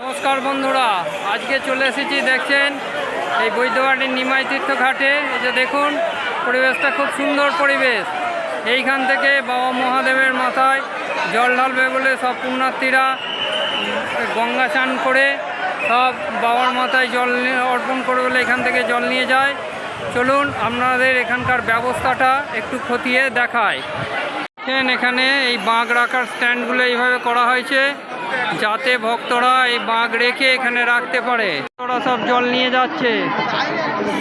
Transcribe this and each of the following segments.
নমস্কার বন্ধুরা, আজকে চলে এসেছি দেখছেন এই বৈদ্যবাড়ির নিমাই তীর্থ ঘাটে। এই যে দেখুন পরিবেশটা খুব সুন্দর পরিবেশ। এইখান থেকে বাবা মহাদেবের মাথায় জল ঢালবে বলে সব পুণ্যার্থীরা গঙ্গা স্নান করে সব বাবার মাথায় জল অর্পণ করে বলে এখান থেকে জল নিয়ে যায়। চলুন আপনাদের এখানকার ব্যবস্থাটা একটু খতিয়ে দেখায়। এখানে এই বাঁক রাখার স্ট্যান্ডগুলো এইভাবে করা হয়েছে যাতে ভক্তরা এই বাঁক রেখে এখানে রাখতে পারে। ওরা সব জল নিয়ে যাচ্ছে,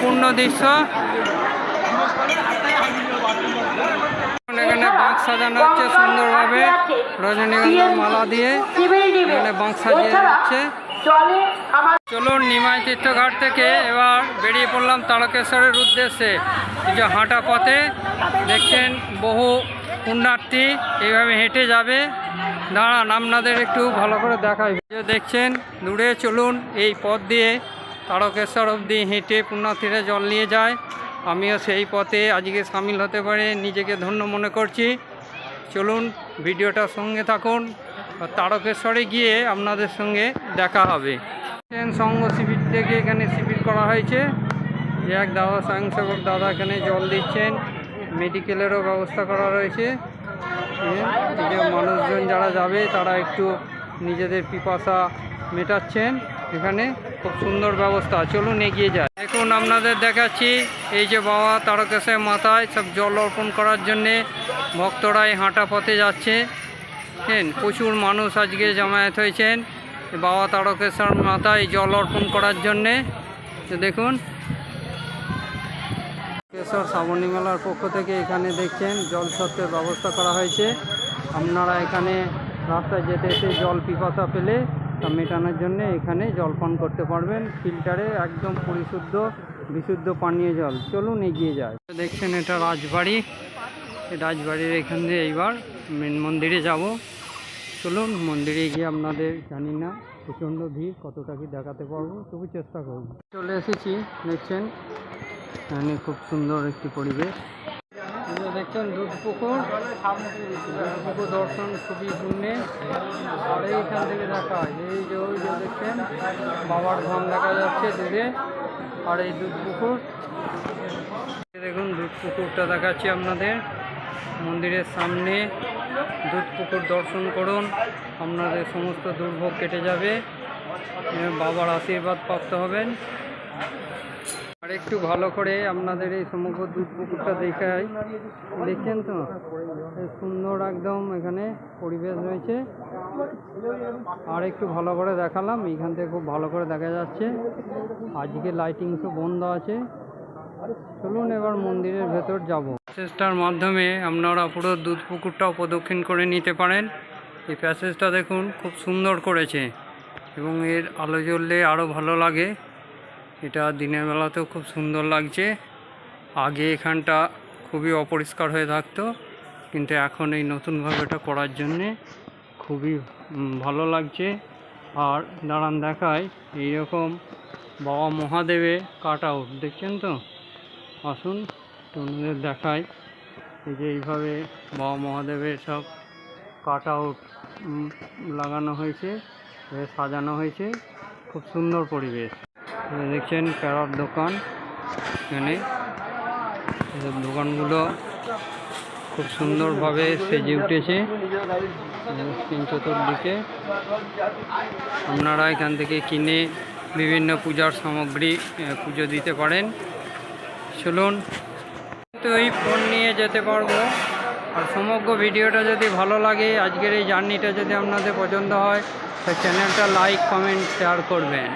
পূর্ণ দৃশ্য। এখানে বাঁক সাজানো হচ্ছে সুন্দরভাবে, রজনীগন্ধার মালা দিয়ে এখানে বাঁক সাজিয়ে যাচ্ছে। চলুন নিমাই তীর্থঘাট থেকে এবার বেরিয়ে পড়লাম তারকেশ্বরের উদ্দেশ্যে। এই যে হাঁটা পথে দেখছেন বহু পুণ্যার্থী এইভাবে হেঁটে যাবে। দাঁড়ান আপনাদের একটু ভালো করে দেখাই। যে দেখছেন দূরে, চলুন এই পথ দিয়ে তারকেশ্বর অবধি হেঁটে পুণ্যার্থীরা জল নিয়ে যায়। আমিও সেই পথে আজকে সামিল হতে পারে নিজেকে ধন্য মনে করছি। চলুন ভিডিওটার সঙ্গে থাকুন, তারকেশ্বরে গিয়ে আপনাদের সঙ্গে দেখা হবে। সংঘ শিবির থেকে এখানে শিবির করা হয়েছে। এক দাদা স্বয়ংসেবক দাদা এখানে জল দিচ্ছেন, মেডিকেলেরও ব্যবস্থা করা রয়েছে। এই যে মানুষজন যারা যাবে তারা একটু নিজেদের পিপাসা মেটাচ্ছেন। এখানে খুব সুন্দর ব্যবস্থা। চলুন এগিয়ে যায়। এখন আপনাদের দেখাচ্ছি এই যে বাবা তারকেশ্বরের মাথায় সব জল অর্পণ করার জন্যে ভক্তরা এই হাঁটা পথে যাচ্ছে। প্রচুর মানুষ আজকে জমায়েত হয়েছেন বাবা তারকেশ্বর মাথায় জল অর্পণ করার জন্যে। দেখুন তারকেশ্বর শ্রাবণী মেলার পক্ষ থেকে এখানে দেখছেন জল সত্ত্বের ব্যবস্থা করা হয়েছে। আপনারা এখানে রাস্তায় যেতে যেতে জল পিপাসা পেলে তা মেটানোর জন্য এখানে জল পান করতে পারবেন। ফিল্টারে একদম পরিশুদ্ধ বিশুদ্ধ পানীয় জল। চলুন এগিয়ে যায়। দেখছেন এটা রাজবাড়ি। রাজবাড়ির এখান দিয়ে এইবার মেন মন্দিরে যাব। চলুন মন্দিরে গিয়ে আপনাদের জানি না প্রচণ্ড ভিড়, কতটা কি দেখাতে পারবো, তবু চেষ্টা করব। চলে এসেছি, দেখছেন এখানে খুব সুন্দর একটি পরিবেশ। দেখছেন দুধ পুকুর দর্শন খুবই পুণ্যে। আর এইখান থেকে দেখা এই যে ওই যে দেখছেন বাবার ধাম দেখা যাচ্ছে দূরে। আর এই দুধ পুকুর, দেখুন দুধ পুকুরটা দেখাচ্ছি আপনাদের মন্দিরের সামনে। দুধ পুকুর দর্শন করুন, আপনাদের সমস্ত দুর্ভোগ কেটে যাবে, বাবার আশীর্বাদ প্রাপ্ত হবেন। আর একটু ভালো করে আপনাদের এই সমগ্র দুধ পুকুরটা দেখাই। দেখছেন তো এই সুন্দর একদম এখানে পরিবেশ রয়েছে। আর একটু ভালো করে দেখালাম, এইখান থেকে খুব ভালো করে দেখা যাচ্ছে। আজকে লাইটিংসও বন্ধ আছে। চলুন এবার মন্দিরের ভেতর যাব। প্যাসেজটার মাধ্যমে আপনারা পুরো দুধ পুকুরটাও প্রদক্ষিণ করে নিতে পারেন। এই প্যাসেজটা দেখুন খুব সুন্দর করেছে এবং এর আলো জ্বললে আরও ভালো লাগে। এটা দিনের বেলাতেও খুব সুন্দর লাগছে। আগে এখানটা খুবই অপরিষ্কার হয়ে থাকতো, কিন্তু এখন এই নতুনভাবে এটা করার জন্যে খুবই ভালো লাগছে। আর দাঁড়ান দেখায় এইরকম বাবা মহাদেবের কাট আউট, দেখছেন তো? আসুন তোমাদের দেখায়। এই যে এইভাবে বাবা মহাদেবের সব কাট আউট লাগানো হয়েছে, সাজানো হয়েছে, খুব সুন্দর পরিবেশ। দেখছেন প্যারার দোকান। এখানে দোকানগুলো খুব সুন্দরভাবে সেজে উঠেছে তিন চতুর্দিকে। আপনারা এখান থেকে কিনে বিভিন্ন পূজার সামগ্রী পুজো দিতে পারেন। চলুন তো এই ফোন নিয়ে যেতে পারবো। আর সমগ্র ভিডিওটা যদি ভালো লাগে, আজকের এই জার্নিটা যদি আপনাদের পছন্দ হয়, তো চ্যানেলটা লাইক কমেন্ট শেয়ার করবেন।